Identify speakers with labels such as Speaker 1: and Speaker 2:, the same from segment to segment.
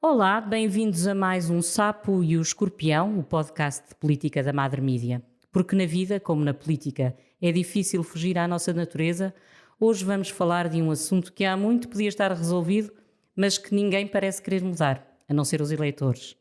Speaker 1: Olá, bem-vindos a mais um Sapo e o Escorpião, o podcast de política da Madre Mídia. Porque na vida, como na política, é difícil fugir à nossa natureza, hoje vamos falar de um assunto que há muito podia estar resolvido, mas que ninguém parece querer mudar, a não ser os eleitores.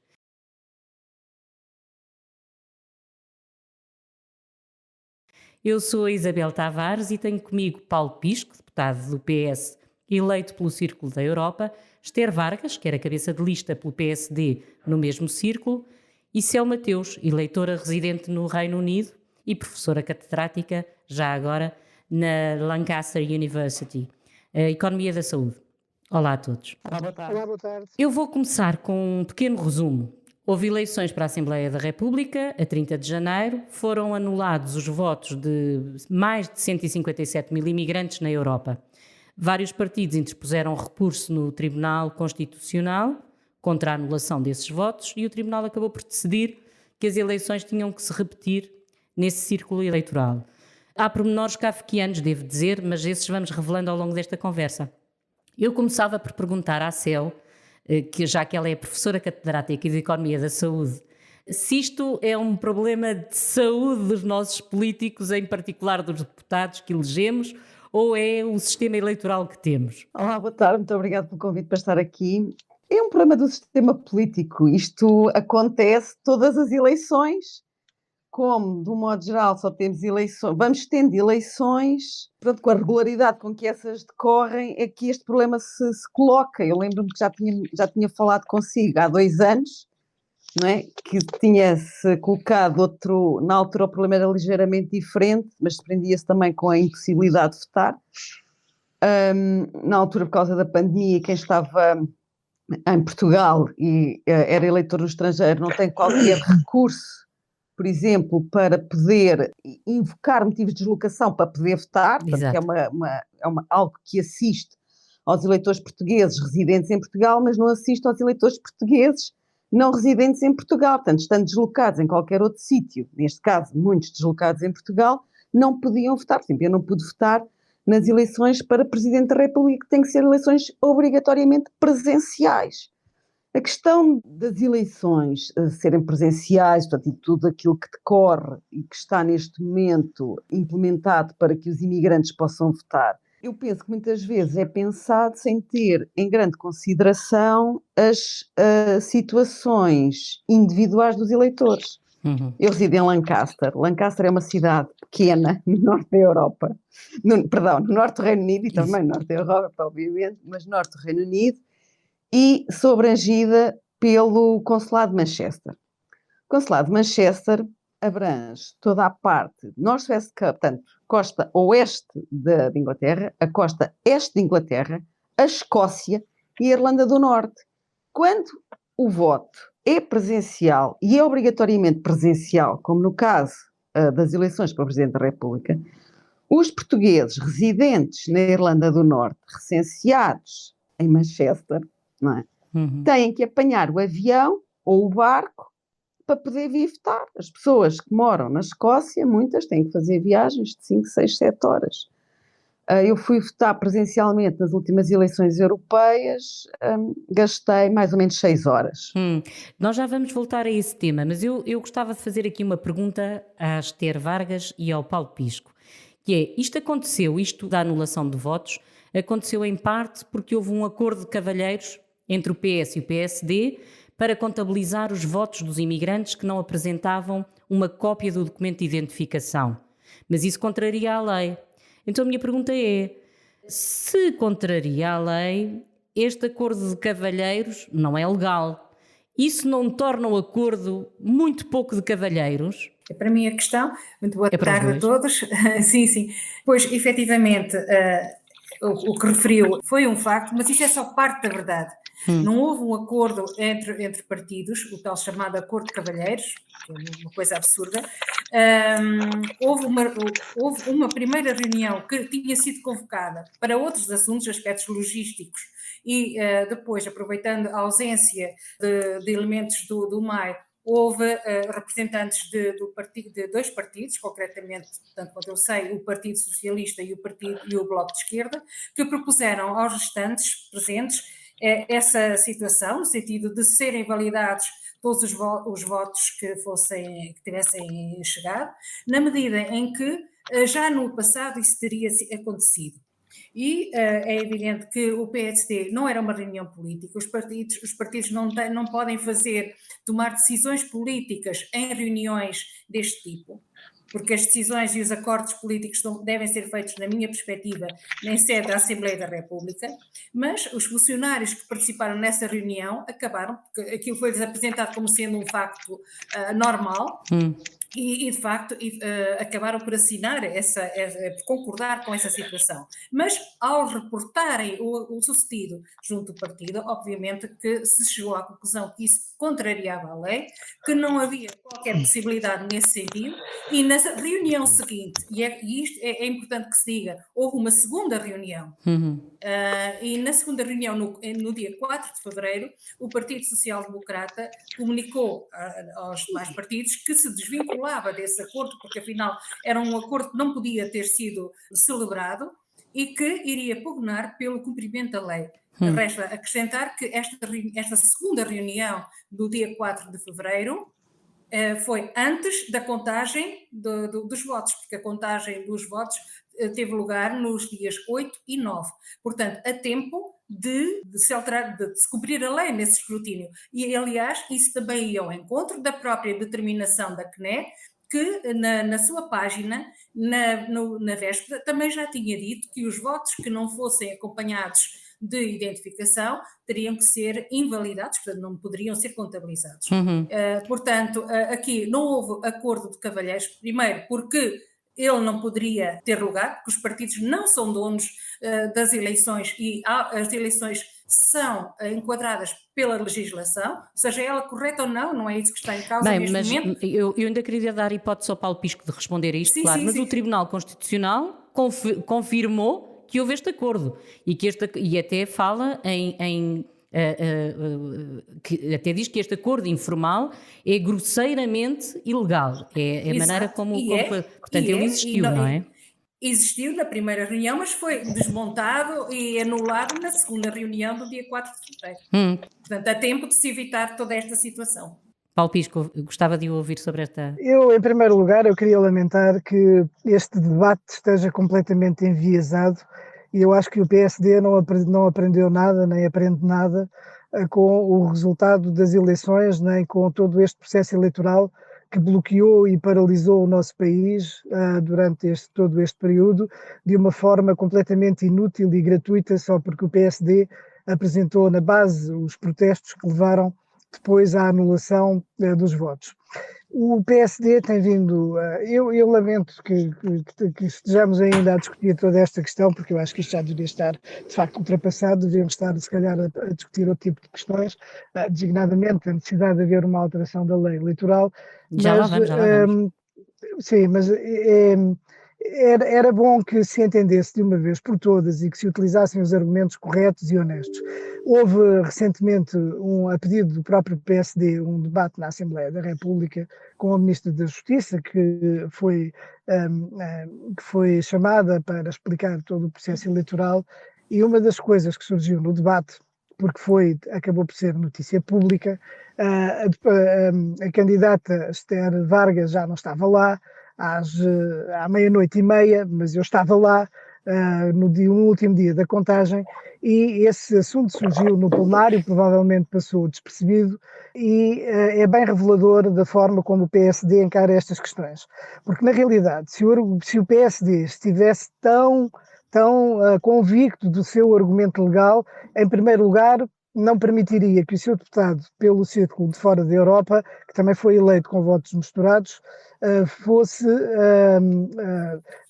Speaker 1: Eu sou a Isabel Tavares e tenho comigo Paulo Pisco, deputado do PS eleito pelo Círculo da Europa, Esther Vargas, que era cabeça de lista pelo PSD no mesmo círculo, e Céu Mateus, eleitora residente no Reino Unido e professora catedrática, já agora, na Lancaster University, a Economia da Saúde. Olá a todos.
Speaker 2: Olá, boa tarde.
Speaker 3: Olá, boa tarde.
Speaker 1: Eu vou começar com um pequeno resumo. Houve eleições para a Assembleia da República, a 30 de janeiro, foram anulados os votos de mais de 157 mil imigrantes na Europa. Vários partidos interpuseram recurso no Tribunal Constitucional contra a anulação desses votos e o Tribunal acabou por decidir que as eleições tinham que se repetir nesse círculo eleitoral. Há pormenores kafkianos, devo dizer, mas esses vamos revelando ao longo desta conversa. Eu começava por perguntar à Céu, que já que ela é professora catedrática de Economia da Saúde, se isto é um problema de saúde dos nossos políticos, em particular dos deputados que elegemos, ou é o sistema eleitoral que temos?
Speaker 2: Olá, boa tarde, muito obrigada pelo convite para estar aqui. É um problema do sistema político. Isto acontece todas as eleições, como, de um modo geral, só temos eleições, vamos tendo eleições, pronto, com a regularidade com que essas decorrem, é que este problema se coloca. Eu lembro-me que já tinha falado consigo há 2 anos, não é? Que tinha-se colocado outro, na altura o problema era ligeiramente diferente, mas prendia-se também com a impossibilidade de votar. Na altura, por causa da pandemia, quem estava em Portugal e era eleitor no estrangeiro não tem qualquer recurso, por exemplo, para poder invocar motivos de deslocação para poder votar, portanto, que é algo que assiste aos eleitores portugueses residentes em Portugal, mas não assiste aos eleitores portugueses não residentes em Portugal, portanto, estando deslocados em qualquer outro sítio, neste caso, muitos deslocados em Portugal, não podiam votar. Por exemplo, eu não pude votar nas eleições para Presidente da República, que têm que ser eleições obrigatoriamente presenciais. A questão das eleições serem presenciais, portanto, e tudo aquilo que decorre e que está neste momento implementado para que os imigrantes possam votar, eu penso que muitas vezes é pensado sem ter em grande consideração as situações individuais dos eleitores. Eu resido em Lancaster. Lancaster é uma cidade pequena no norte da Europa, no norte do Reino Unido e também no norte da Europa, obviamente, mas norte do Reino Unido, e sou abrangida pelo Consulado de Manchester. O Consulado de Manchester abrange toda a parte North-West, portanto, costa oeste de Inglaterra, a costa este de Inglaterra, a Escócia e a Irlanda do Norte. Quando o voto é presencial e é obrigatoriamente presencial, como no caso das eleições para o Presidente da República, os portugueses residentes na Irlanda do Norte, recenseados em Manchester, não é? Têm que apanhar o avião ou o barco para poder vir votar. As pessoas que moram na Escócia, muitas têm que fazer viagens de 5, 6, 7 horas. Eu fui votar presencialmente nas últimas eleições europeias, gastei mais ou menos 6 horas.
Speaker 1: Nós já vamos voltar a esse tema, mas eu gostava de fazer aqui uma pergunta à Esther Vargas e ao Paulo Pisco, que é, isto da anulação de votos, aconteceu em parte porque houve um acordo de cavalheiros entre o PS e o PSD para contabilizar os votos dos imigrantes que não apresentavam uma cópia do documento de identificação. Mas isso contraria a lei. Então a minha pergunta é, se contraria a lei, este acordo de cavalheiros não é legal. Isso não torna o acordo muito pouco de cavalheiros?
Speaker 3: É para mim a questão. Muito boa
Speaker 1: É para os
Speaker 3: tarde a
Speaker 1: dois.
Speaker 3: todos. Sim. Pois, efetivamente, o que referiu foi um facto, mas isso é só parte da verdade. Não houve um acordo entre partidos, o tal chamado acordo de cavalheiros, que é uma coisa absurda. Houve uma primeira reunião que tinha sido convocada para outros assuntos, aspectos logísticos, e depois, aproveitando a ausência de elementos do MAI, houve representantes de 2 partidos, concretamente, tanto quanto eu sei, o Partido Socialista e o Bloco de Esquerda, que propuseram aos restantes presentes essa situação, no sentido de serem validados todos os votos que tivessem chegado, na medida em que já no passado isso teria acontecido. E é evidente que o PSD não era uma reunião política, os partidos não podem tomar decisões políticas em reuniões deste tipo, porque as decisões e os acordos políticos devem ser feitos, na minha perspectiva, em sede da Assembleia da República, mas os funcionários que participaram nessa reunião acabaram, porque aquilo foi-lhes apresentado como sendo um facto normal, e de facto acabaram por assinar, por concordar com essa situação. Mas ao reportarem o sucedido junto do partido, obviamente que se chegou à conclusão que isso contrariava a lei, que não havia qualquer possibilidade nesse sentido, e na reunião seguinte, e isto é importante que se diga, houve uma segunda reunião, e na segunda reunião, no dia 4 de fevereiro, o Partido Social Democrata comunicou aos demais partidos que se desvinculava desse acordo, porque afinal era um acordo que não podia ter sido celebrado e que iria pugnar pelo cumprimento da lei. Resta acrescentar que esta segunda reunião do dia 4 de fevereiro foi antes da contagem dos votos, porque a contagem dos votos teve lugar nos dias 8 e 9. Portanto, a tempo de se cumprir a lei nesse escrutínio. E, aliás, isso também ia ao encontro da própria determinação da CNE, que na sua página, na véspera, também já tinha dito que os votos que não fossem acompanhados de identificação teriam que ser invalidados, portanto não poderiam ser contabilizados. Portanto, aqui não houve acordo de cavalheiros, primeiro porque ele não poderia ter lugar, porque os partidos não são donos das eleições e as eleições são enquadradas pela legislação, seja ela correta ou não, não é isso que está em causa neste momento.
Speaker 1: Eu ainda queria dar hipótese ao Paulo Pisco de responder a isto,
Speaker 3: sim,
Speaker 1: claro,
Speaker 3: sim,
Speaker 1: mas
Speaker 3: sim.
Speaker 1: O Tribunal Constitucional confirmou que houve este acordo e até fala que até diz que este acordo informal é grosseiramente ilegal. É a maneira como portanto, ele existiu, não é?
Speaker 3: Existiu na primeira reunião, mas foi desmontado e anulado na segunda reunião do dia 4 de fevereiro. Portanto, há tempo de se evitar toda esta situação.
Speaker 1: Paulo Pisco, gostava de ouvir sobre esta...
Speaker 4: Eu, em primeiro lugar, eu queria lamentar que este debate esteja completamente enviesado e eu acho que o PSD não aprendeu nada, nem aprende nada com o resultado das eleições, nem com todo este processo eleitoral que bloqueou e paralisou o nosso país durante todo este período de uma forma completamente inútil e gratuita só porque o PSD apresentou na base os protestos que levaram depois à anulação dos votos. O PSD tem vindo, eu lamento que estejamos ainda a discutir toda esta questão, porque eu acho que isto já deveria estar de facto ultrapassado, deveríamos estar se calhar a discutir outro tipo de questões, designadamente a necessidade de haver uma alteração da lei eleitoral.
Speaker 1: Já lá vamos.
Speaker 4: Sim, mas era bom que se entendesse de uma vez por todas e que se utilizassem os argumentos corretos e honestos. Houve recentemente, a pedido do próprio PSD, um debate na Assembleia da República com a Ministra da Justiça, que foi chamada para explicar todo o processo eleitoral, e uma das coisas que surgiu no debate, porque acabou por ser notícia pública, a candidata Esther Vargas já não estava lá, à 00:30, mas eu estava lá no último dia da contagem e esse assunto surgiu no plenário, provavelmente passou despercebido e é bem revelador da forma como o PSD encara estas questões. Porque, na realidade, se o PSD estivesse tão convicto do seu argumento legal, em primeiro lugar, não permitiria que o seu deputado pelo Círculo de Fora da Europa, que também foi eleito com votos misturados,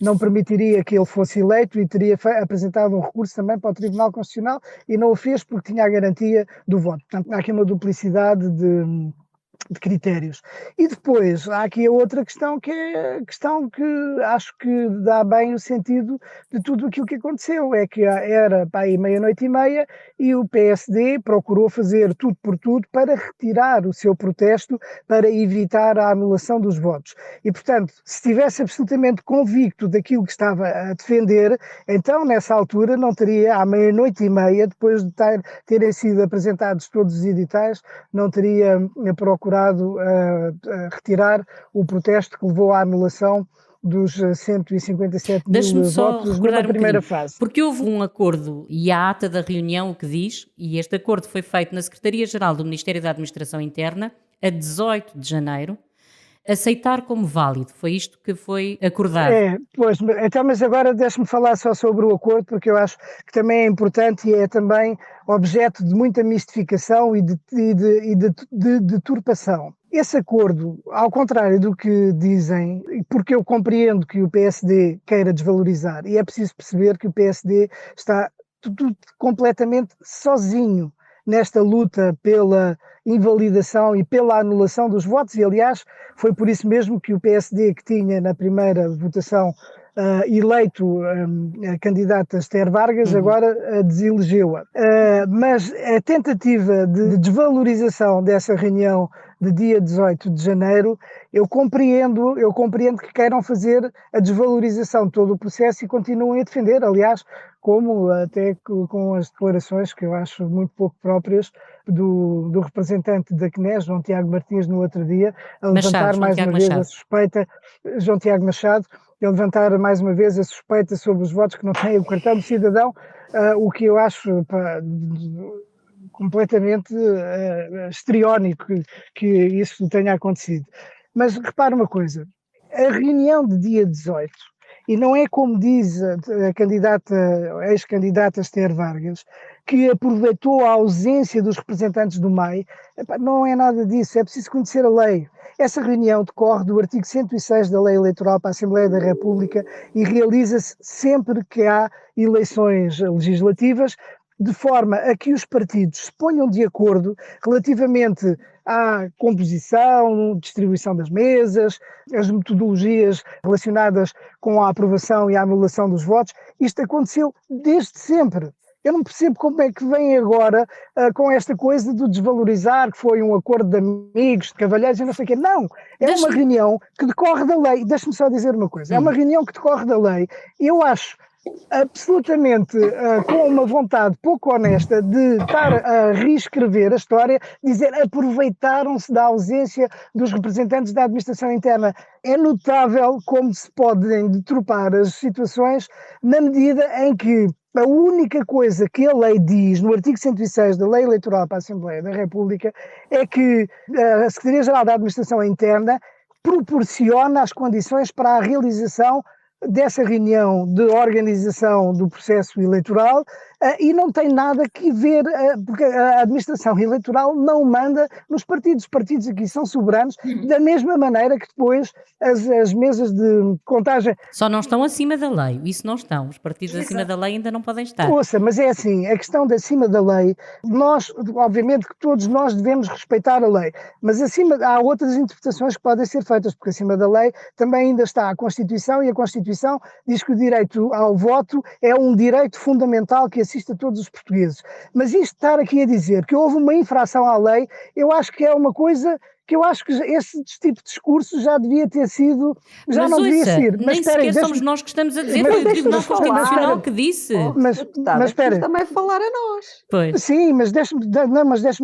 Speaker 4: não permitiria que ele fosse eleito e teria apresentado um recurso também para o Tribunal Constitucional e não o fez porque tinha a garantia do voto. Portanto, há aqui uma duplicidade de critérios. E depois há aqui a outra questão, que é a questão que acho que dá bem o sentido de tudo aquilo que aconteceu, é que era para aí 00:30 e o PSD procurou fazer tudo por tudo para retirar o seu protesto, para evitar a anulação dos votos. E, portanto, se estivesse absolutamente convicto daquilo que estava a defender, então, nessa altura, não teria, à 00:30, depois de terem sido apresentados todos os editais, não teria procurado retirar o protesto que levou à anulação dos 157
Speaker 1: Deixe-me
Speaker 4: mil
Speaker 1: só
Speaker 4: votos
Speaker 1: recordar
Speaker 4: numa
Speaker 1: um
Speaker 4: primeira
Speaker 1: bocadinho,
Speaker 4: fase.
Speaker 1: porque houve um acordo e a ata da reunião o que diz, e este acordo foi feito na Secretaria-Geral do Ministério da Administração Interna a 18 de janeiro, aceitar como válido. Foi isto que foi acordado.
Speaker 4: Pois, então, mas agora deixe-me falar só sobre o acordo, porque eu acho que também é importante e é também objeto de muita mistificação e de deturpação. Esse acordo, ao contrário do que dizem, porque eu compreendo que o PSD queira desvalorizar, e é preciso perceber que o PSD está tudo completamente sozinho nesta luta pela invalidação e pela anulação dos votos, e aliás foi por isso mesmo que o PSD, que tinha na primeira votação eleito a candidata Esther Vargas, agora desilegeu-a. Mas a tentativa de desvalorização dessa reunião de dia 18 de janeiro, eu compreendo que queiram fazer a desvalorização de todo o processo e continuem a defender, aliás, como até com as declarações que eu acho muito pouco próprias do representante da CNES, João Tiago Martins, no outro dia, a levantar mais uma vez a suspeita, João Tiago Machado, a levantar mais uma vez a suspeita sobre os votos que não têm o cartão do cidadão, o que eu acho completamente histriónico que isso tenha acontecido. Mas repara uma coisa, a reunião de dia 18, e não é como diz a ex-candidata Esther Vargas, que aproveitou a ausência dos representantes do MAI, não é nada disso, é preciso conhecer a lei. Essa reunião decorre do artigo 106 da Lei Eleitoral para a Assembleia da República e realiza-se sempre que há eleições legislativas, de forma a que os partidos se ponham de acordo relativamente à composição, distribuição das mesas, as metodologias relacionadas com a aprovação e a anulação dos votos. Isto aconteceu desde sempre. Eu não percebo como é que vem agora com esta coisa do desvalorizar, que foi um acordo de amigos, de cavalheiros e não sei o quê. Não, é uma reunião que decorre da lei. Deixa-me só dizer uma coisa. É uma reunião que decorre da lei. Eu acho absolutamente com uma vontade pouco honesta de estar a reescrever a história, dizer aproveitaram-se da ausência dos representantes da administração interna. É notável como se podem deturpar as situações na medida em que a única coisa que a lei diz, no artigo 106 da Lei Eleitoral para a Assembleia da República, é que a Secretaria-Geral da Administração Interna proporciona as condições para a realização dessa reunião de organização do processo eleitoral e não tem nada que ver, porque a administração eleitoral não manda nos partidos. Os partidos aqui são soberanos, da mesma maneira que depois as mesas de contagem...
Speaker 1: Só não estão acima da lei, isso não estão. Os partidos acima da lei ainda não podem estar.
Speaker 4: Ouça, mas é assim, a questão de acima da lei, nós, obviamente que todos nós devemos respeitar a lei, mas há outras interpretações que podem ser feitas, porque acima da lei também ainda está a Constituição, e a Constituição diz que o direito ao voto é um direito fundamental que assiste a todos os portugueses. Mas isto estar aqui a dizer que houve uma infração à lei, eu acho que é uma coisa que eu acho que esse tipo de discurso já devia ter sido, já
Speaker 1: mas
Speaker 4: não devia ser.
Speaker 1: Nem sequer somos nós que estamos a dizer, foi o Tribunal Constitucional que disse.
Speaker 2: Mas espera, também falar a nós.
Speaker 1: Pois.
Speaker 4: Sim, mas deixe-me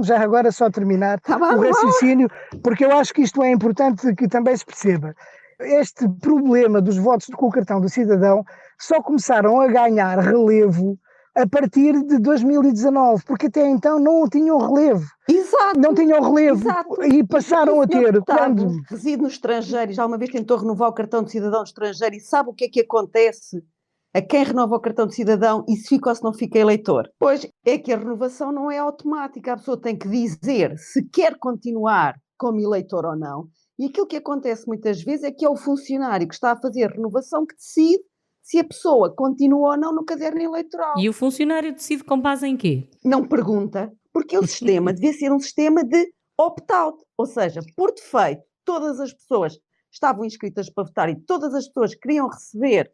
Speaker 4: já agora só terminar o raciocínio, porque eu acho que isto é importante que também se perceba. Este problema dos votos com o cartão do cidadão só começaram a ganhar relevo a partir de 2019, porque até então não tinham relevo.
Speaker 2: Exato.
Speaker 4: Não tinham relevo. Exato. E passaram a ter.
Speaker 2: Quando reside no estrangeiro, já uma vez tentou renovar o cartão de cidadão estrangeiro e sabe o que é que acontece a quem renova o cartão de cidadão e se fica ou se não fica eleitor? Pois é que a renovação não é automática, a pessoa tem que dizer se quer continuar como eleitor ou não. E aquilo que acontece muitas vezes é que é o funcionário que está a fazer a renovação que decide se a pessoa continua ou não no caderno eleitoral.
Speaker 1: E o funcionário decide com base em quê?
Speaker 2: Não pergunta, porque o sistema devia ser um sistema de opt-out, ou seja, por defeito, todas as pessoas estavam inscritas para votar e todas as pessoas queriam receber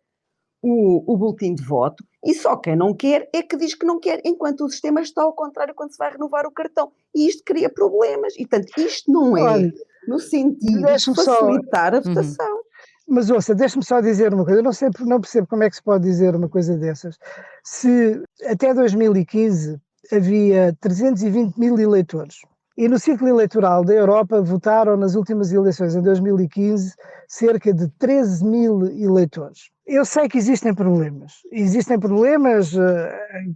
Speaker 2: o boletim de voto, e só quem não quer é que diz que não quer, enquanto o sistema está ao contrário quando se vai renovar o cartão. E isto cria problemas. E, portanto, isto não é
Speaker 4: Olha,
Speaker 2: no sentido de
Speaker 4: deixa-me só.
Speaker 2: facilitar a votação.
Speaker 4: Mas ouça, deixa-me só dizer uma coisa, eu não percebo como é que se pode dizer uma coisa dessas. Se até 2015 havia 320 mil eleitores e no ciclo eleitoral da Europa votaram nas últimas eleições em 2015 cerca de 13 mil eleitores. Eu sei que existem problemas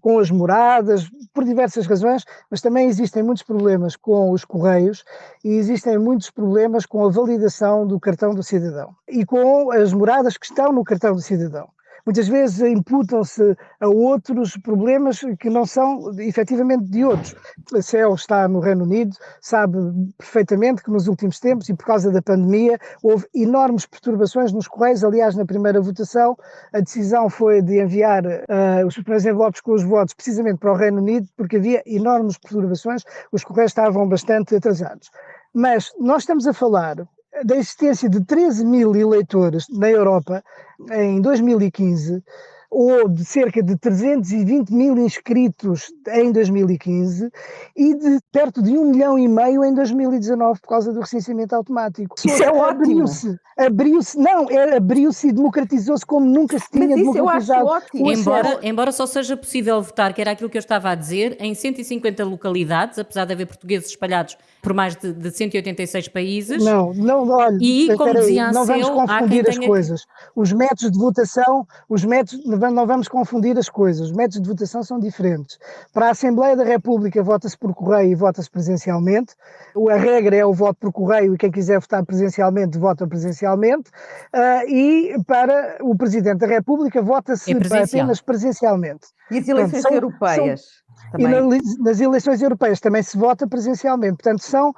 Speaker 4: com as moradas, por diversas razões, mas também existem muitos problemas com os correios e existem muitos problemas com a validação do cartão do cidadão e com as moradas que estão no cartão do cidadão. Muitas vezes imputam-se a outros problemas que não são efetivamente de outros. A CEL está no Reino Unido, sabe perfeitamente que nos últimos tempos e por causa da pandemia houve enormes perturbações nos correios. Aliás, na primeira votação a decisão foi de enviar os primeiros envelopes com os votos precisamente para o Reino Unido porque havia enormes perturbações, os correios estavam bastante atrasados. Mas nós estamos a falar da existência de 13 mil eleitores na Europa em 2015, ou de cerca de 320 mil inscritos em 2015 e de perto de 1,5 milhão em 2019 por causa do recenseamento automático.
Speaker 2: Isso é ótimo!
Speaker 4: Abriu-se e democratizou-se como nunca se tinha democratizado.
Speaker 2: Mas isso eu acho ótimo.
Speaker 1: Embora só seja possível votar, que era aquilo que eu estava a dizer, em 150 localidades, apesar de haver portugueses espalhados por mais de 186 países.
Speaker 4: Não, olha,
Speaker 1: e como dizia a
Speaker 4: não vamos
Speaker 1: CEL,
Speaker 4: confundir as coisas. Os métodos de votação, não vamos confundir as coisas. Os métodos de votação são diferentes. Para a Assembleia da República vota-se por correio e vota-se presencialmente. A regra é o voto por correio e quem quiser votar presencialmente, vota presencialmente. E para o Presidente da República vota-se apenas presencialmente.
Speaker 2: E as eleições europeias?
Speaker 4: E nas eleições europeias também se vota presencialmente. Portanto, são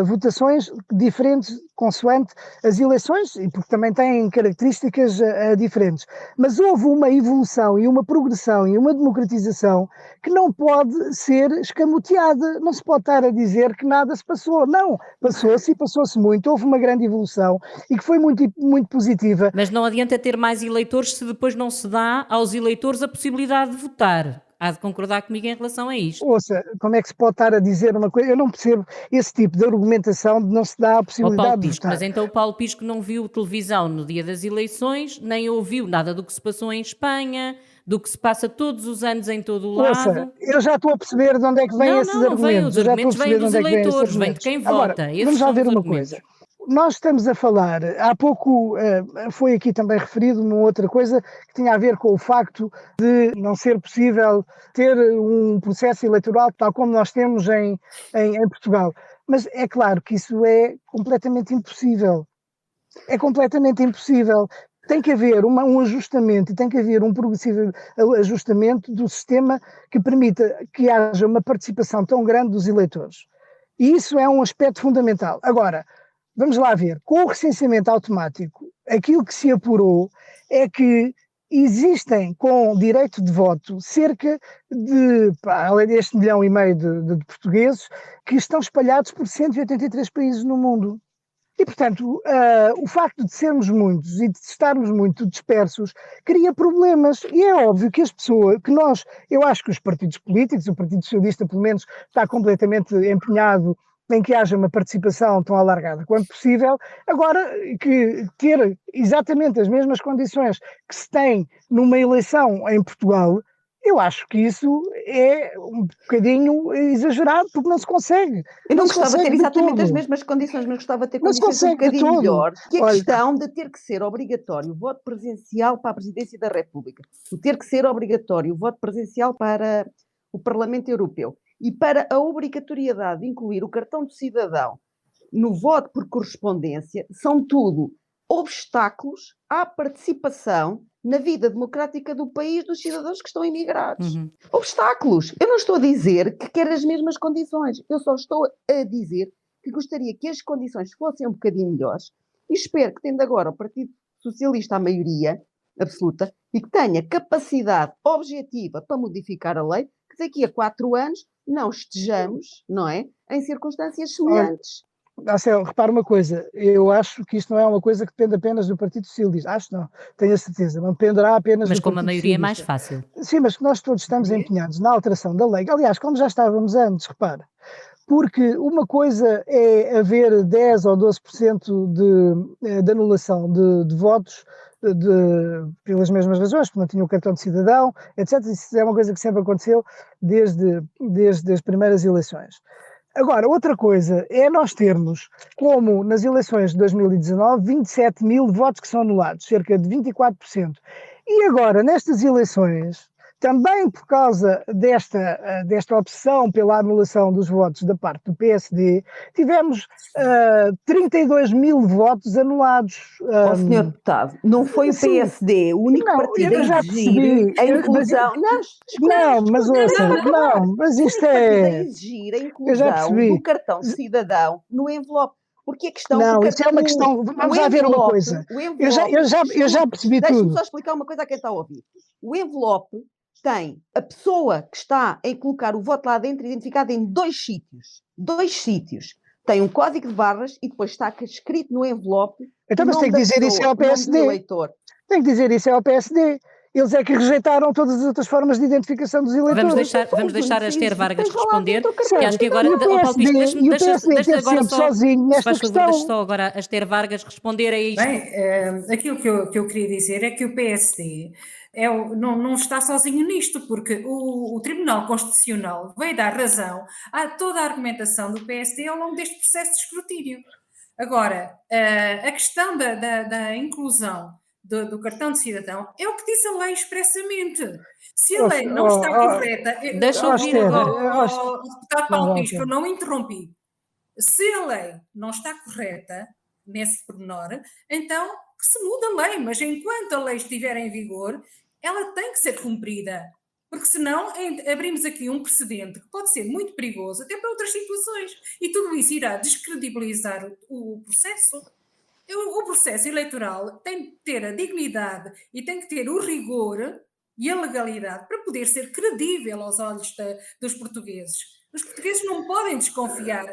Speaker 4: votações diferentes consoante as eleições, e porque também têm características diferentes. Mas houve uma evolução e uma progressão e uma democratização que não pode ser escamoteada. Não se pode estar a dizer que nada se passou. Não, passou-se muito. Houve uma grande evolução e que foi muito, muito positiva.
Speaker 1: Mas não adianta ter mais eleitores se depois não se dá aos eleitores a possibilidade de votar. Há de concordar comigo em relação a isto.
Speaker 4: Ouça, como é que se pode estar a dizer uma coisa? Eu não percebo esse tipo de argumentação de não se dá a possibilidade de votar.
Speaker 1: Mas então o Paulo Pisco não viu televisão no dia das eleições, nem ouviu nada do que se passou em Espanha, do que se passa todos os anos em todo o lado.
Speaker 4: Ouça, eu já estou a perceber de onde é que vêm esses argumentos.
Speaker 1: Não, os argumentos vêm dos eleitores, vêm de quem vota.
Speaker 4: Agora, vamos lá ver uma coisa. Nós estamos a falar, há pouco foi aqui também referido uma outra coisa que tinha a ver com o facto de não ser possível ter um processo eleitoral tal como nós temos em Portugal. Mas é claro que isso é completamente impossível. É completamente impossível. Tem que haver um ajustamento e tem que haver um progressivo ajustamento do sistema que permita que haja uma participação tão grande dos eleitores. E isso é um aspecto fundamental. Agora, vamos lá ver, com o recenseamento automático, aquilo que se apurou é que existem com direito de voto cerca de, além deste 1,5 milhão de portugueses, que estão espalhados por 183 países no mundo. E, portanto, o facto de sermos muitos e de estarmos muito dispersos cria problemas. E é óbvio que eu acho que os partidos políticos, o Partido Socialista, pelo menos, está completamente empenhado em que haja uma participação tão alargada quanto possível. Agora, que ter exatamente as mesmas condições que se tem numa eleição em Portugal, eu acho que isso é um bocadinho exagerado, porque não se consegue.
Speaker 2: Eu não gostava de ter exatamente as mesmas condições, mas gostava de ter condições um bocadinho melhores. Que a questão de ter que ser obrigatório o voto presencial para a Presidência da República, o ter que ser obrigatório o voto presencial para o Parlamento Europeu, e para a obrigatoriedade de incluir o cartão de cidadão no voto por correspondência, são tudo obstáculos à participação na vida democrática do país dos cidadãos que estão imigrados. Obstáculos! Eu não estou a dizer que quero as mesmas condições, eu só estou a dizer que gostaria que as condições fossem um bocadinho melhores e espero que, tendo agora o Partido Socialista a maioria absoluta e que tenha capacidade objetiva para modificar a lei, que daqui a 4 anos não estejamos, não é, em circunstâncias semelhantes.
Speaker 4: Céu, repara uma coisa, eu acho que isto não é uma coisa que depende apenas do Partido Socialista, acho não, tenho a certeza, não dependerá apenas
Speaker 1: Mas
Speaker 4: do
Speaker 1: como a
Speaker 4: Partido
Speaker 1: maioria é mais
Speaker 4: Socialista.
Speaker 1: fácil.
Speaker 4: Sim, mas que nós todos estamos empenhados na alteração da lei, aliás, como já estávamos antes, repara, porque uma coisa é haver 10 ou 12% de anulação de votos pelas mesmas razões, porque não tinham o cartão de cidadão, etc. Isso é uma coisa que sempre aconteceu desde as primeiras eleições. Agora, outra coisa é nós termos, como nas eleições de 2019, 27 mil votos que são anulados, cerca de 24%. E agora, nestas eleições, também por causa desta opção pela anulação dos votos da parte do PSD, tivemos 32 mil votos anulados.
Speaker 2: Ó, senhor deputado, não foi o
Speaker 4: sim.
Speaker 2: PSD o único
Speaker 4: Não,
Speaker 2: partido
Speaker 4: eu
Speaker 2: a
Speaker 4: já
Speaker 2: exigir
Speaker 4: percebi.
Speaker 2: a inclusão.
Speaker 4: Mas isto
Speaker 2: partido a
Speaker 4: é.
Speaker 2: exigir a
Speaker 4: Eu já
Speaker 2: inclusão
Speaker 4: percebi.
Speaker 2: do cartão de cidadão no envelope. Porque a questão
Speaker 4: Não,
Speaker 2: do
Speaker 4: isso é uma questão. Vamos lá ver uma coisa. Eu já percebi
Speaker 2: Deixa-me
Speaker 4: tudo.
Speaker 2: só explicar uma coisa a quem está a ouvir. O envelope tem a pessoa que está a colocar o voto lá dentro identificada em dois sítios. Dois sítios. Tem um código de barras e depois está escrito no envelope
Speaker 4: Então,
Speaker 2: o
Speaker 4: mas
Speaker 2: nome
Speaker 4: tem que
Speaker 2: da
Speaker 4: dizer isso
Speaker 2: pessoa,
Speaker 4: ao
Speaker 2: o nome do
Speaker 4: PSD.
Speaker 2: eleitor.
Speaker 4: Tem que dizer isso ao PSD. Eles é que rejeitaram todas as outras formas de identificação dos eleitores.
Speaker 1: Vamos deixar a Esther Vargas responder,
Speaker 2: Porque
Speaker 1: que acho que agora,
Speaker 4: E o
Speaker 1: Paulo Pisco,
Speaker 4: PSD
Speaker 1: deixa
Speaker 4: teve
Speaker 1: agora
Speaker 4: sempre
Speaker 1: só,
Speaker 4: sozinho
Speaker 1: se
Speaker 4: nesta
Speaker 1: faz favor,
Speaker 4: questão.
Speaker 1: deixa só agora a Esther Vargas responder a isto.
Speaker 3: Bem, aquilo que eu queria dizer é que o PSD não está sozinho nisto, porque o Tribunal Constitucional veio dar razão a toda a argumentação do PSD ao longo deste processo de escrutínio. Agora, a questão da inclusão do cartão de cidadão é o que diz a lei expressamente. Se a lei não está correta...
Speaker 1: Deixa eu ouvir agora.
Speaker 3: O deputado Paulo Pisco, eu não interrompi. Se a lei não está correta nesse pormenor, então que se muda a lei, mas enquanto a lei estiver em vigor, ela tem que ser cumprida, porque senão abrimos aqui um precedente que pode ser muito perigoso até para outras situações, e tudo isso irá descredibilizar o processo. O processo eleitoral tem que ter a dignidade e tem que ter o rigor e a legalidade para poder ser credível aos olhos dos portugueses. Os portugueses não podem desconfiar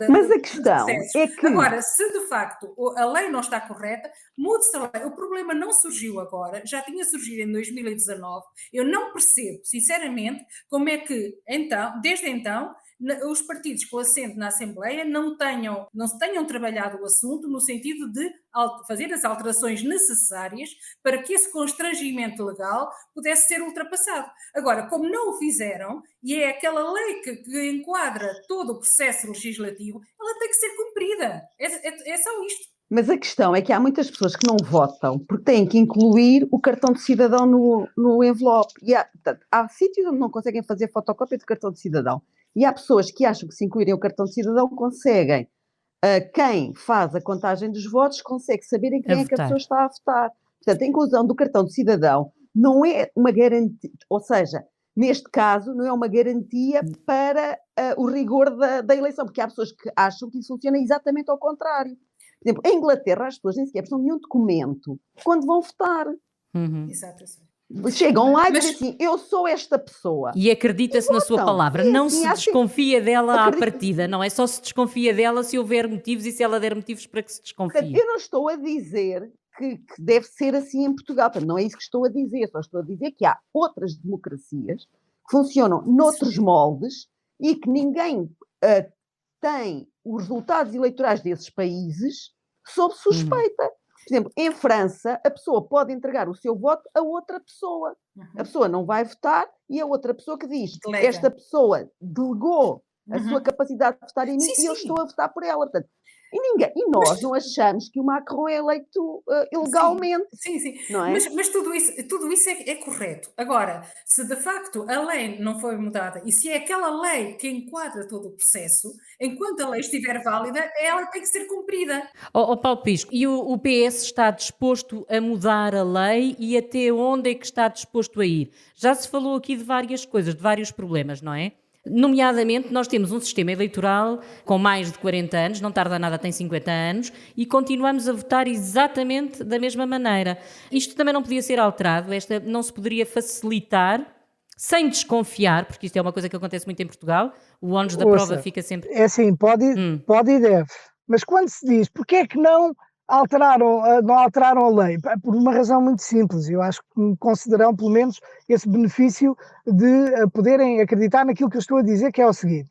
Speaker 2: Mas a questão é que...
Speaker 3: Agora, se de facto a lei não está correta, mude-se a lei. O problema não surgiu agora, já tinha surgido em 2019. Eu não percebo, sinceramente, como é que, desde então, os partidos com assento na Assembleia não tenham trabalhado o assunto no sentido de fazer as alterações necessárias para que esse constrangimento legal pudesse ser ultrapassado. Agora, como não o fizeram, e é aquela lei que enquadra todo o processo legislativo, ela tem que ser cumprida. É só isto.
Speaker 2: Mas a questão é que há muitas pessoas que não votam porque têm que incluir o cartão de cidadão no envelope. E há sítios onde não conseguem fazer fotocópia do cartão de cidadão. E há pessoas que acham que se incluírem o cartão de cidadão conseguem. Quem faz a contagem dos votos consegue saber em quem é que a pessoa está a votar. Portanto, a inclusão do cartão de cidadão não é uma garantia, ou seja, neste caso não é uma garantia para o rigor da eleição, porque há pessoas que acham que isso funciona exatamente ao contrário. Por exemplo, em Inglaterra as pessoas nem sequer precisam de nenhum documento quando vão votar.
Speaker 3: Exato.
Speaker 2: Chegam lá e dizem assim, eu sou esta pessoa.
Speaker 1: E acredita-se na sua palavra. Não se desconfia dela à partida, não é? Só se desconfia dela se houver motivos e se ela der motivos para que se desconfie.
Speaker 2: Eu não estou a dizer que deve ser assim em Portugal. Não é isso que estou a dizer. Só estou a dizer que há outras democracias que funcionam noutros moldes e que ninguém tem os resultados eleitorais desses países sob suspeita. Por exemplo, em França, a pessoa pode entregar o seu voto a outra pessoa. A pessoa não vai votar e a outra pessoa que diz esta pessoa delegou a sua capacidade de votar em mim e eu estou a votar por ela. Portanto, e nós não achamos que o Macron é eleito ilegalmente.
Speaker 3: Sim.
Speaker 2: Não é?
Speaker 3: Mas tudo isso é correto. Agora, se de facto a lei não foi mudada e se é aquela lei que enquadra todo o processo, enquanto a lei estiver válida, ela tem que ser cumprida.
Speaker 1: Paulo Pisco, e o PS está disposto a mudar a lei e até onde é que está disposto a ir? Já se falou aqui de várias coisas, de vários problemas, não é? Nomeadamente, nós temos um sistema eleitoral com mais de 40 anos, não tarda nada, tem 50 anos, e continuamos a votar exatamente da mesma maneira. Isto também não podia ser alterado, não se poderia facilitar, sem desconfiar, porque isto é uma coisa que acontece muito em Portugal, o ónus da
Speaker 4: Ouça,
Speaker 1: prova fica sempre...
Speaker 4: é assim, pode e deve, mas quando se diz porque é que não alteraram a lei, por uma razão muito simples, eu acho que considerarão pelo menos esse benefício de poderem acreditar naquilo que eu estou a dizer, que é o seguinte: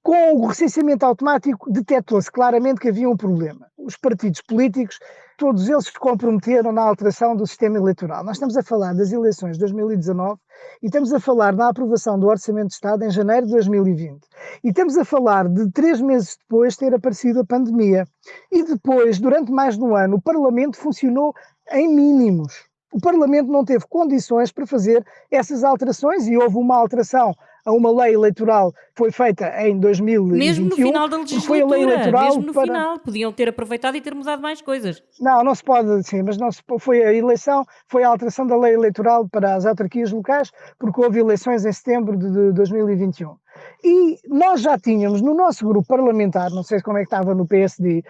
Speaker 4: com o recenseamento automático detectou-se claramente que havia um problema. Os partidos políticos, todos eles se comprometeram na alteração do sistema eleitoral. Nós estamos a falar das eleições de 2019 e estamos a falar na aprovação do Orçamento de Estado em janeiro de 2020. E estamos a falar de 3 meses depois ter aparecido a pandemia. E depois, durante mais de um ano, o Parlamento funcionou em mínimos. O Parlamento não teve condições para fazer essas alterações e houve uma alteração a uma lei eleitoral que foi feita em 2021.
Speaker 1: Mesmo no final da
Speaker 4: que foi a lei
Speaker 1: legislatura,
Speaker 4: eleitoral
Speaker 1: mesmo no final, podiam ter aproveitado e ter mudado mais coisas.
Speaker 4: Não se pode, sim, mas não se, foi a eleição, foi a alteração da lei eleitoral para as autarquias locais, porque houve eleições em setembro de 2021. E nós já tínhamos no nosso grupo parlamentar, não sei como é que estava no PSD,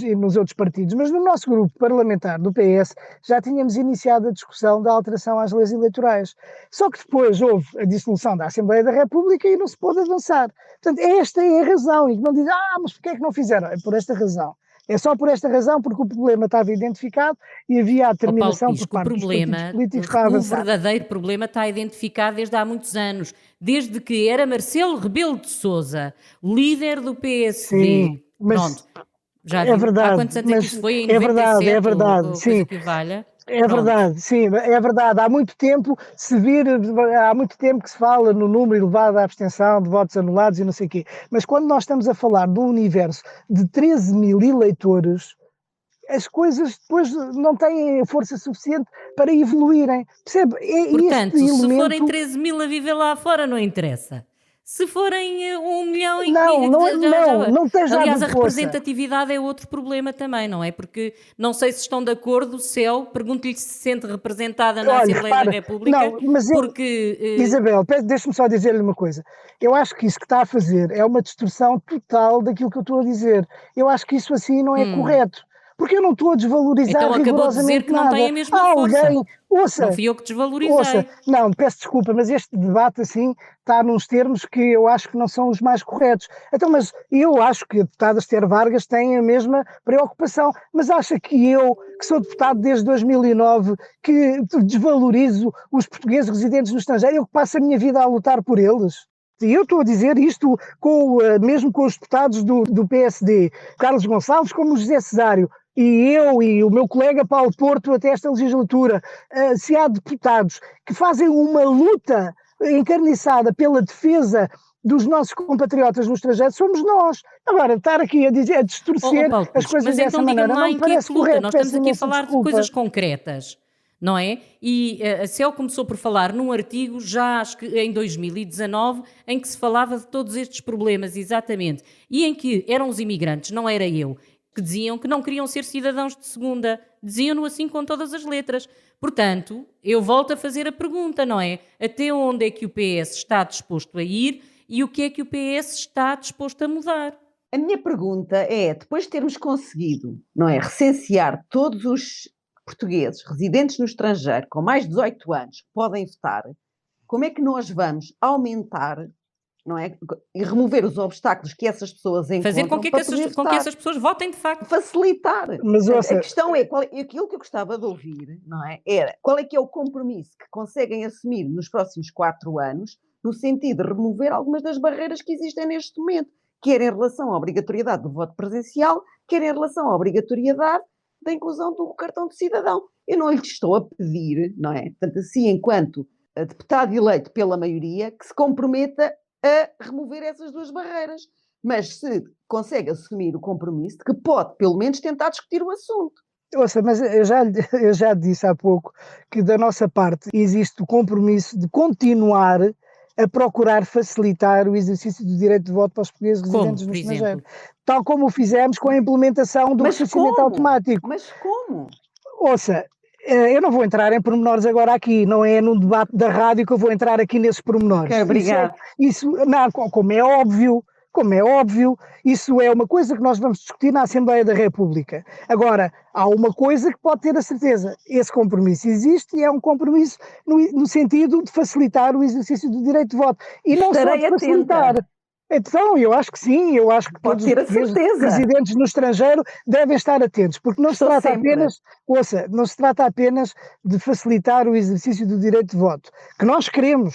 Speaker 4: e nos outros partidos, mas no nosso grupo parlamentar do PS já tínhamos iniciado a discussão da alteração às leis eleitorais. Só que depois houve a dissolução da Assembleia da República e não se pôde avançar. Portanto, esta é a razão. E não dizem, mas porquê é que não fizeram? É por esta razão. É só por esta razão, porque o problema estava identificado e havia a determinação por parte dos partidos políticos para avançar.
Speaker 1: O verdadeiro problema está identificado desde há muitos anos, desde que era Marcelo Rebelo de Sousa, líder do PSD.
Speaker 4: Sim, mas
Speaker 1: pronto, já viu?
Speaker 4: é verdade.
Speaker 1: Há quantos anos é que isso foi? Em
Speaker 4: é
Speaker 1: 97,
Speaker 4: verdade, é verdade.
Speaker 1: ou
Speaker 4: Sim.
Speaker 1: coisa que valha?
Speaker 4: É verdade, sim, é verdade. Há muito tempo que se fala no número elevado da abstenção, de votos anulados e não sei o quê. Mas quando nós estamos a falar de um universo de 13 mil eleitores, as coisas depois não têm força suficiente para evoluírem. Percebe?
Speaker 1: Portanto, se forem 13 mil a viver lá fora, não interessa. Se forem 1 milhão...
Speaker 4: Não esteja.
Speaker 1: Aliás, a representatividade é outro problema também, não é? Porque não sei se estão de acordo, Céu, pergunto-lhe se sente representada na Assembleia da República,
Speaker 4: Isabel, deixe-me só dizer-lhe uma coisa. Eu acho que isso que está a fazer é uma distorção total daquilo que eu estou a dizer. Eu acho que isso assim não é correto. Porque eu não estou a desvalorizar
Speaker 1: então, acabou de dizer que não tem a mesma força. Não fui eu que desvalorizei.
Speaker 4: Não, peço desculpa, mas este debate assim está nos termos que eu acho que não são os mais corretos. Então, mas eu acho que a deputada Esther Vargas tem a mesma preocupação, mas acha que eu, que sou deputado desde 2009, que desvalorizo os portugueses residentes no estrangeiro, eu que passo a minha vida a lutar por eles? E eu estou a dizer isto mesmo com os deputados do PSD, Carlos Gonçalves, como o José Cesário, e eu e o meu colega Paulo Porto até esta legislatura. Se há deputados que fazem uma luta encarniçada pela defesa dos nossos compatriotas no estrangeiro, somos nós. Agora, estar aqui a distorcer
Speaker 1: Paulo,
Speaker 4: as coisas dessa maneira não me parece correto.
Speaker 1: Nós estamos aqui a falar de coisas concretas, não é? E a CEL começou por falar num artigo, já acho que em 2019, em que se falava de todos estes problemas, exatamente, e em que eram os imigrantes, não era eu, que diziam que não queriam ser cidadãos de segunda. Diziam-no assim com todas as letras. Portanto, eu volto a fazer a pergunta, não é? Até onde é que o PS está disposto a ir e o que é que o PS está disposto a mudar?
Speaker 2: A minha pergunta é, depois de termos conseguido, não é, recensear todos os portugueses residentes no estrangeiro com mais de 18 anos que podem votar, como é que nós vamos aumentar, não é, e remover os obstáculos que essas pessoas encontram?
Speaker 1: Fazer com que essas pessoas votem de facto.
Speaker 2: Facilitar.
Speaker 4: Mas,
Speaker 2: a questão é, aquilo que eu gostava de ouvir, não é, era qual é que é o compromisso que conseguem assumir nos próximos 4 anos, no sentido de remover algumas das barreiras que existem neste momento, quer em relação à obrigatoriedade do voto presencial, quer em relação à obrigatoriedade da inclusão do cartão de cidadão. Eu não lhe estou a pedir, não é? Portanto, assim, enquanto deputado eleito pela maioria, que se comprometa a remover essas 2 barreiras. Mas se consegue assumir o compromisso de que pode, pelo menos, tentar discutir o assunto.
Speaker 4: Ouça, mas eu já disse há pouco que da nossa parte existe o compromisso de continuar a procurar facilitar o exercício do direito de voto para os portugueses residentes no estrangeiro. Tal como o fizemos com a implementação do recenseamento automático.
Speaker 2: Mas como?
Speaker 4: Ouça, eu não vou entrar em pormenores agora aqui, não é num debate da rádio que eu vou entrar aqui nesses pormenores.
Speaker 2: Ok, obrigado.
Speaker 4: Como é óbvio, como é óbvio, isso é uma coisa que nós vamos discutir na Assembleia da República. Agora, há uma coisa que pode ter a certeza, esse compromisso existe e é um compromisso no sentido de facilitar o exercício do direito de voto. E não só de facilitar.
Speaker 2: Atenta.
Speaker 4: Então, eu acho que sim, eu acho que
Speaker 2: Pode
Speaker 4: todos os
Speaker 2: ter a
Speaker 4: portugueses
Speaker 2: certeza.
Speaker 4: residentes no estrangeiro devem estar atentos, porque não se
Speaker 2: Estou
Speaker 4: trata
Speaker 2: sempre.
Speaker 4: apenas, não se trata apenas de facilitar o exercício do direito de voto, que nós queremos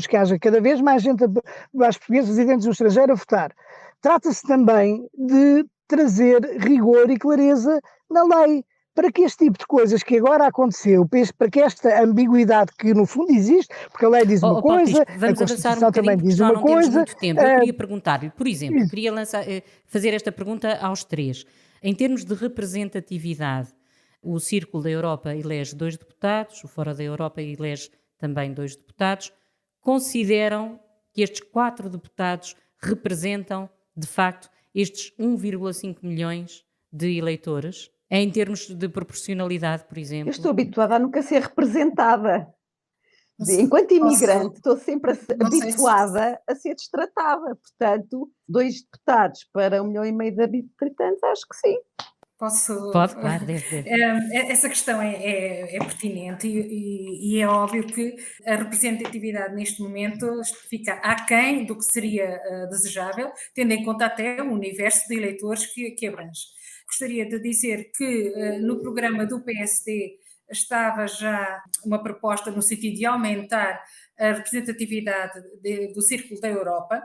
Speaker 4: que haja cada vez mais gente, mais portugueses residentes no estrangeiro a votar. Trata-se também de trazer rigor e clareza na lei, para que este tipo de coisas que agora aconteceu, para que esta ambiguidade que no fundo existe, porque a lei diz uma
Speaker 1: Paulo
Speaker 4: coisa,
Speaker 1: Pisco, vamos
Speaker 4: a
Speaker 1: avançar um
Speaker 4: Constituição também
Speaker 1: bocadinho, porque
Speaker 4: diz
Speaker 1: nós
Speaker 4: uma
Speaker 1: não temos
Speaker 4: coisa.
Speaker 1: muito tempo. Eu queria perguntar-lhe, por exemplo,
Speaker 4: Isso.
Speaker 1: queria fazer esta pergunta aos três. Em termos de representatividade, o Círculo da Europa elege 2 deputados, o Fora da Europa elege também 2 deputados. Consideram que estes 4 deputados representam, de facto, estes 1,5 milhões de eleitores? Em termos de proporcionalidade, por exemplo?
Speaker 2: Eu estou habituada a nunca ser representada.
Speaker 3: Não sei-
Speaker 2: Enquanto imigrante,
Speaker 3: posso-
Speaker 2: estou sempre
Speaker 3: não sei se-
Speaker 2: habituada a ser destratada. Portanto, 2 deputados para 1,5 milhão de habitantes, acho que sim.
Speaker 3: Posso.
Speaker 1: Pode, claro, deve.
Speaker 3: Essa questão é pertinente e é óbvio que a representatividade neste momento fica aquém do que seria desejável, tendo em conta até o universo de eleitores que abrange. Gostaria de dizer que no programa do PSD estava já uma proposta no sentido de aumentar a representatividade do Círculo da Europa,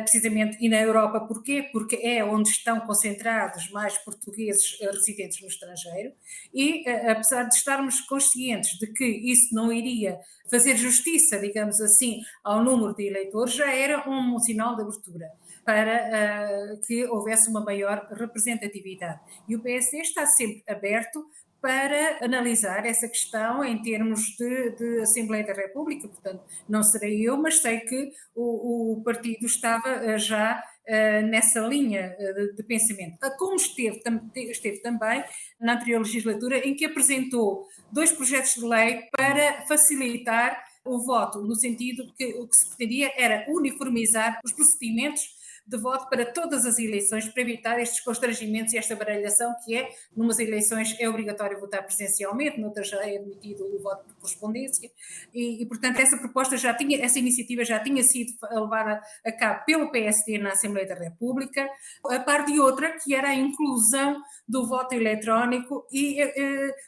Speaker 3: precisamente, e na Europa porquê? Porque é onde estão concentrados mais portugueses residentes no estrangeiro e apesar de estarmos conscientes de que isso não iria fazer justiça, digamos assim, ao número de eleitores, já era um sinal de abertura para que houvesse uma maior representatividade. E o PSD está sempre aberto para analisar essa questão em termos de Assembleia da República, portanto, não serei eu, mas sei que o partido estava já nessa linha de pensamento. Como esteve também na anterior legislatura, em que apresentou 2 projetos de lei para facilitar o voto, no sentido que o que se pretendia era uniformizar os procedimentos de voto para todas as eleições, para evitar estes constrangimentos e esta baralhação que é, numas eleições é obrigatório votar presencialmente, noutras já é admitido o voto por correspondência e portanto, essa iniciativa já tinha sido levada a cabo pelo PSD na Assembleia da República, a par de outra que era a inclusão do voto eletrónico e,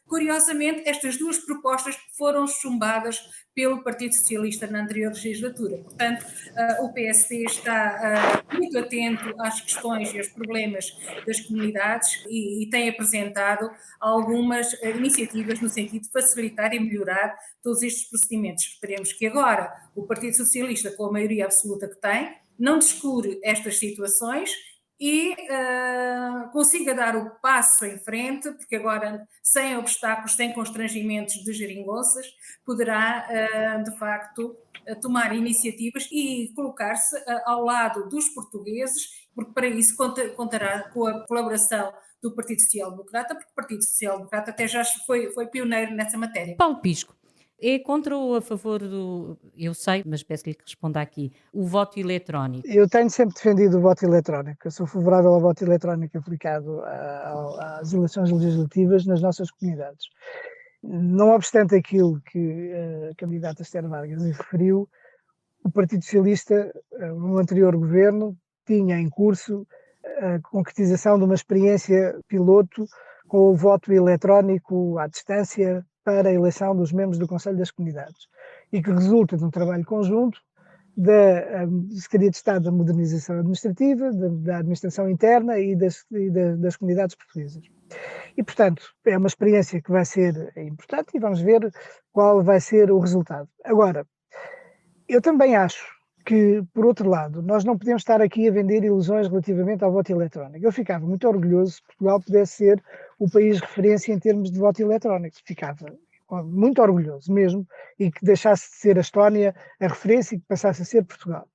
Speaker 3: curiosamente, estas 2 propostas foram chumbadas pelo Partido Socialista na anterior legislatura. Portanto, o PSD está muito atento às questões e aos problemas das comunidades e tem apresentado algumas iniciativas no sentido de facilitar e melhorar todos estes procedimentos. Esperemos que agora o Partido Socialista, com a maioria absoluta que tem, não descure estas situações e consiga dar o passo em frente, porque agora, sem obstáculos, sem constrangimentos de geringonças, poderá, de facto, tomar iniciativas e colocar-se ao lado dos portugueses, porque para isso contará com a colaboração do Partido Social Democrata, porque o Partido Social Democrata até já foi pioneiro nessa matéria.
Speaker 1: Paulo Pisco, é contra ou a favor do, eu sei, mas peço-lhe que responda aqui, o voto eletrónico?
Speaker 4: Eu tenho sempre defendido o voto eletrónico. Eu sou favorável ao voto eletrónico aplicado às eleições legislativas nas nossas comunidades. Não obstante aquilo que a candidata Esther Vargas referiu, o Partido Socialista, no anterior governo, tinha em curso a concretização de uma experiência piloto com o voto eletrónico à distância para a eleição dos membros do Conselho das Comunidades e que resulta de um trabalho conjunto da Secretaria de Estado da Modernização Administrativa, da Administração Interna e das comunidades portuguesas. E, portanto, é uma experiência que vai ser importante e vamos ver qual vai ser o resultado. Agora, eu também acho que, por outro lado, nós não podemos estar aqui a vender ilusões relativamente ao voto eletrónico. Eu ficava muito orgulhoso se Portugal pudesse ser o país de referência em termos de voto eletrónico. Ficava muito orgulhoso mesmo e que deixasse de ser a Estónia a referência e que passasse a ser Portugal.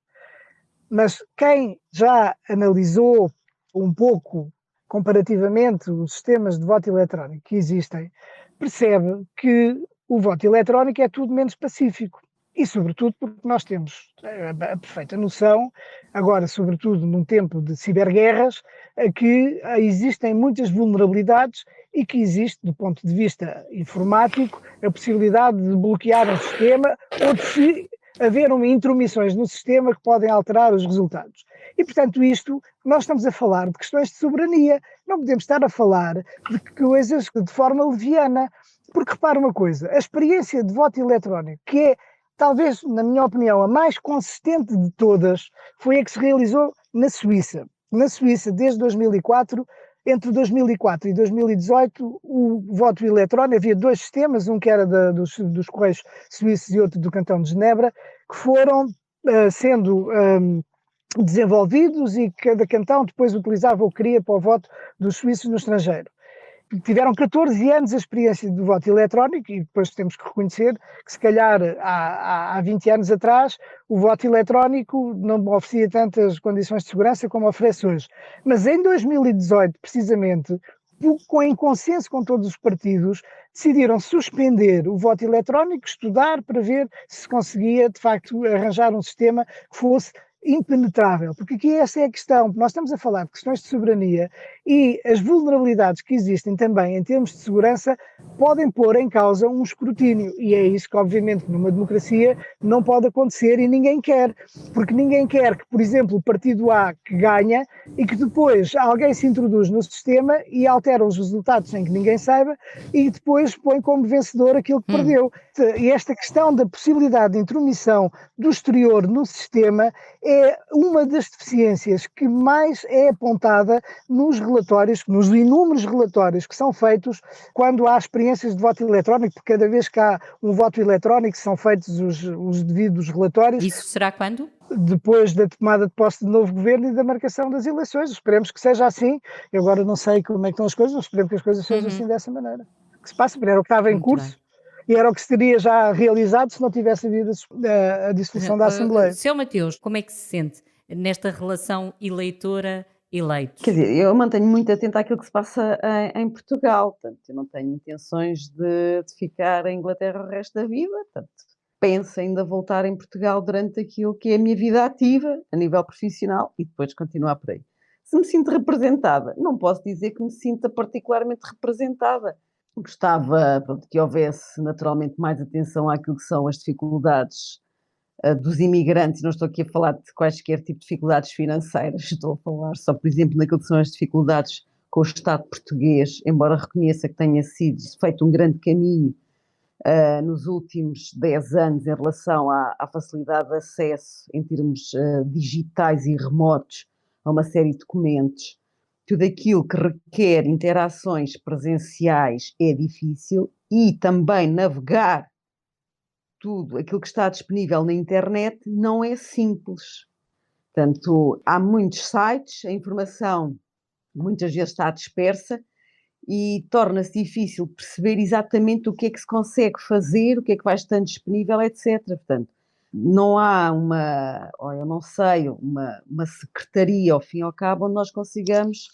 Speaker 4: Mas quem já analisou um pouco comparativamente os sistemas de voto eletrónico que existem, percebe que o voto eletrónico é tudo menos pacífico. e sobretudo porque nós temos a perfeita noção, agora sobretudo num tempo de ciberguerras, que existem muitas vulnerabilidades e que existe, do ponto de vista informático, a possibilidade de bloquear um sistema ou de haver intromissões no sistema que podem alterar os resultados. E, portanto, nós estamos a falar de questões de soberania, não podemos estar a falar de coisas de forma leviana, porque repara uma coisa, a experiência de voto eletrónico, que é, talvez, na minha opinião, a mais consistente de todas, foi a que se realizou na Suíça. Na Suíça, desde 2004, entre 2004 e 2018, o voto eletrónico, havia dois sistemas, um que era dos Correios Suíços e outro do Cantão de Genebra, que foram sendo desenvolvidos, e cada cantão depois utilizava ou queria para o voto dos suíços no estrangeiro. Tiveram 14 anos a experiência do voto eletrónico, e depois temos que reconhecer que, se calhar, há 20 anos atrás, o voto eletrónico não oferecia tantas condições de segurança como oferece hoje. Mas em 2018, precisamente, em consenso com todos os partidos, decidiram suspender o voto eletrónico, estudar para ver se conseguia, de facto, arranjar um sistema que fosse impenetrável, porque aqui essa é a questão. Nós estamos a falar de questões de soberania, e as vulnerabilidades que existem também em termos de segurança podem pôr em causa um escrutínio, e é isso que, obviamente, numa democracia não pode acontecer, e ninguém quer, porque ninguém quer que, por exemplo, o partido A que ganha e que depois alguém se introduz no sistema e altera os resultados sem que ninguém saiba, e depois põe como vencedor aquilo que perdeu. E esta questão da possibilidade de intromissão do exterior no sistema é uma das deficiências que mais é apontada nos relatórios, nos inúmeros relatórios que são feitos quando há experiências de voto eletrónico, porque cada vez que há um voto eletrónico são feitos os devidos relatórios.
Speaker 1: Isso será quando?
Speaker 4: Depois da tomada de posse do novo governo e da marcação das eleições. Esperemos que seja assim. Eu agora não sei como é que estão as coisas, mas esperemos que as coisas sejam assim, dessa maneira. Que se passa, era o que estava em curso. E era o que se teria já realizado se não tivesse havido a dissolução da Assembleia.
Speaker 1: Sr. Mateus, como é que se sente nesta relação eleitora-eleito?
Speaker 2: Quer dizer, eu mantenho muito atenta àquilo que se passa em Portugal. Portanto, eu não tenho intenções de ficar em Inglaterra o resto da vida. Portanto, penso ainda voltar em Portugal durante aquilo que é a minha vida ativa, a nível profissional, e depois continuar por aí. Se me sinto representada, não posso dizer que me sinta particularmente representada. Gostava, pronto, que houvesse naturalmente mais atenção àquilo que são as dificuldades dos imigrantes. Não estou aqui a falar de quaisquer tipo de dificuldades financeiras, estou a falar só, por exemplo, naquilo que são as dificuldades com o Estado português, embora reconheça que tenha sido feito um grande caminho nos últimos 10 anos em relação à facilidade de acesso em termos digitais e remotos a uma série de documentos. Tudo aquilo que requer interações presenciais é difícil, e também navegar tudo aquilo que está disponível na internet não é simples. Portanto, há muitos sites, a informação muitas vezes está dispersa e torna-se difícil perceber exatamente o que é que se consegue fazer, o que é que vai estando disponível, etc. Portanto, não há uma secretaria, ao fim e ao cabo, onde nós consigamos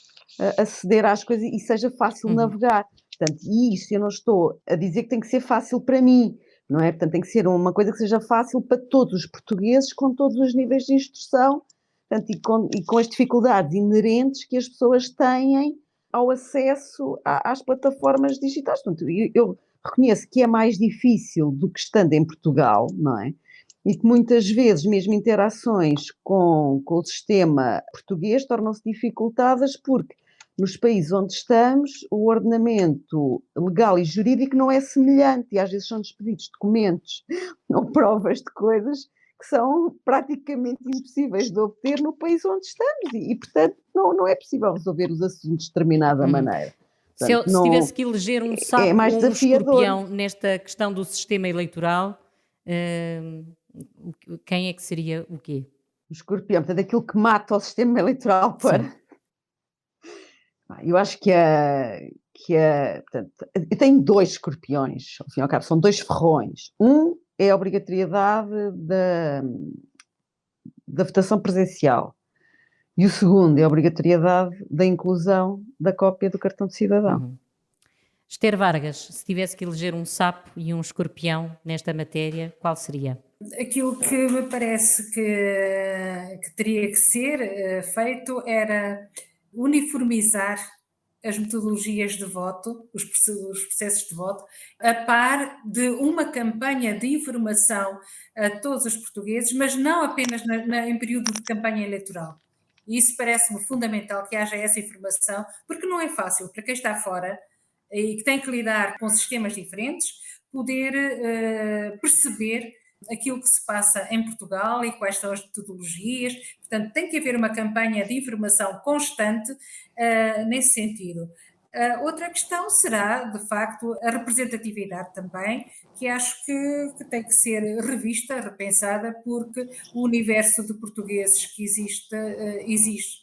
Speaker 2: aceder às coisas e seja fácil navegar. Portanto, e isto eu não estou a dizer que tem que ser fácil para mim, não é? Portanto, tem que ser uma coisa que seja fácil para todos os portugueses, com todos os níveis de instrução, portanto, e com as dificuldades inerentes que as pessoas têm ao acesso às plataformas digitais. Portanto, eu reconheço que é mais difícil do que estando em Portugal, não é? E que muitas vezes mesmo interações com o sistema português tornam-se dificultadas porque nos países onde estamos o ordenamento legal e jurídico não é semelhante, e às vezes são despedidos documentos ou provas de coisas que são praticamente impossíveis de obter no país onde estamos, e portanto não é possível resolver os assuntos de determinada maneira. Portanto,
Speaker 1: se tivesse que eleger um sapo ou um escorpião nesta questão do sistema eleitoral, quem é que seria o quê?
Speaker 2: O escorpião, portanto, aquilo que mata o sistema eleitoral para... Sim. Eu acho portanto, eu tenho 2 escorpiões, ao fim e ao cabo, são 2 ferrões. Um é a obrigatoriedade da votação presencial. E o segundo é a obrigatoriedade da inclusão da cópia do cartão de cidadão.
Speaker 1: Esther Vargas, se tivesse que eleger um sapo e um escorpião nesta matéria, qual seria?
Speaker 3: Aquilo que me parece que teria que ser feito era uniformizar as metodologias de voto, os processos de voto, a par de uma campanha de informação a todos os portugueses, mas não apenas em período de campanha eleitoral. E isso parece-me fundamental que haja essa informação, porque não é fácil para quem está fora e que tem que lidar com sistemas diferentes, poder perceber aquilo que se passa em Portugal e quais são as metodologias. Portanto, tem que haver uma campanha de informação constante nesse sentido. Outra questão será, de facto, a representatividade também, que acho que tem que ser revista, repensada, porque o universo de portugueses que existe, exige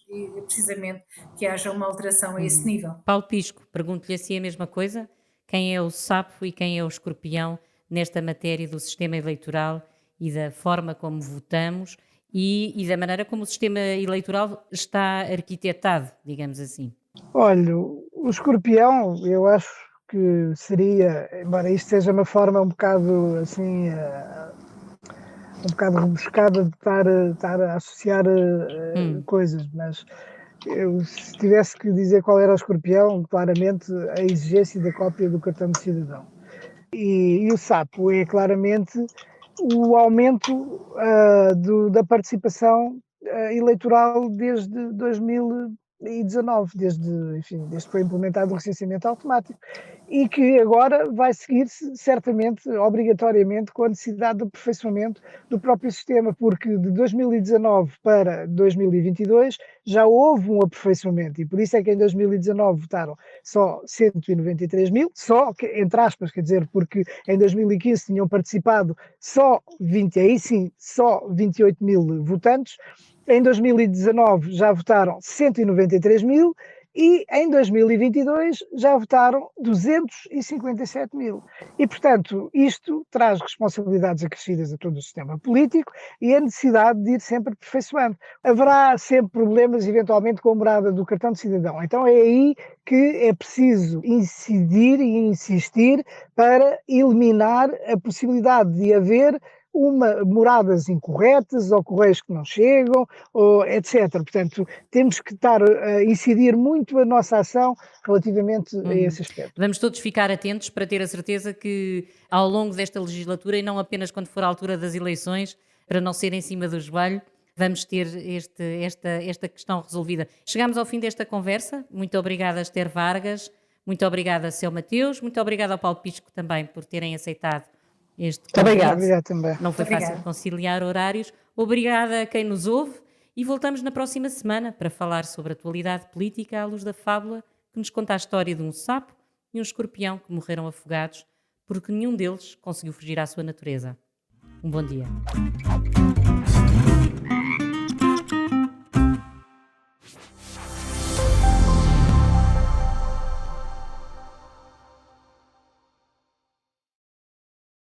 Speaker 3: precisamente que haja uma alteração a esse nível.
Speaker 1: Paulo Pisco, pergunto-lhe assim a mesma coisa. Quem é o sapo e quem é o escorpião nesta matéria do sistema eleitoral e da forma como votamos e da maneira como o sistema eleitoral está arquitetado, digamos assim?
Speaker 4: Olha, o escorpião, eu acho que seria, embora isto seja uma forma um bocado assim, um bocado rebuscada de estar a associar coisas, mas eu, se tivesse que dizer qual era o escorpião, claramente a exigência da cópia do cartão de cidadão. E o sapo é claramente o aumento da participação eleitoral desde 2019, desde que foi implementado o recenseamento automático, e que agora vai seguir-se certamente, obrigatoriamente, com a necessidade de aperfeiçoamento do próprio sistema, porque de 2019 para 2022 já houve um aperfeiçoamento, e por isso é que em 2019 votaram só 193 mil, só, entre aspas, quer dizer, porque em 2015 tinham participado só 28 mil votantes. Em 2019 já votaram 193 mil e em 2022 já votaram 257 mil. E, portanto, isto traz responsabilidades acrescidas a todo o sistema político e a necessidade de ir sempre aperfeiçoando. Haverá sempre problemas, eventualmente, com a morada do cartão de cidadão. Então é aí que é preciso incidir e insistir para eliminar a possibilidade de haver moradas incorretas ou correios que não chegam, ou etc. Portanto, temos que estar a incidir muito a nossa ação relativamente a esse aspecto.
Speaker 1: Vamos todos ficar atentos para ter a certeza que ao longo desta legislatura e não apenas quando for a altura das eleições, para não ser em cima do joelho, vamos ter esta questão resolvida. Chegamos ao fim desta conversa. Muito obrigada, Esther Vargas. Muito obrigada, Seu Mateus. Muito obrigada ao Paulo Pisco também por terem aceitado este convite.
Speaker 4: Obrigado também.
Speaker 1: Não foi fácil conciliar horários. Obrigada a quem nos ouve e voltamos na próxima semana para falar sobre a atualidade política à luz da fábula que nos conta a história de um sapo e um escorpião que morreram afogados porque nenhum deles conseguiu fugir à sua natureza. Um bom dia.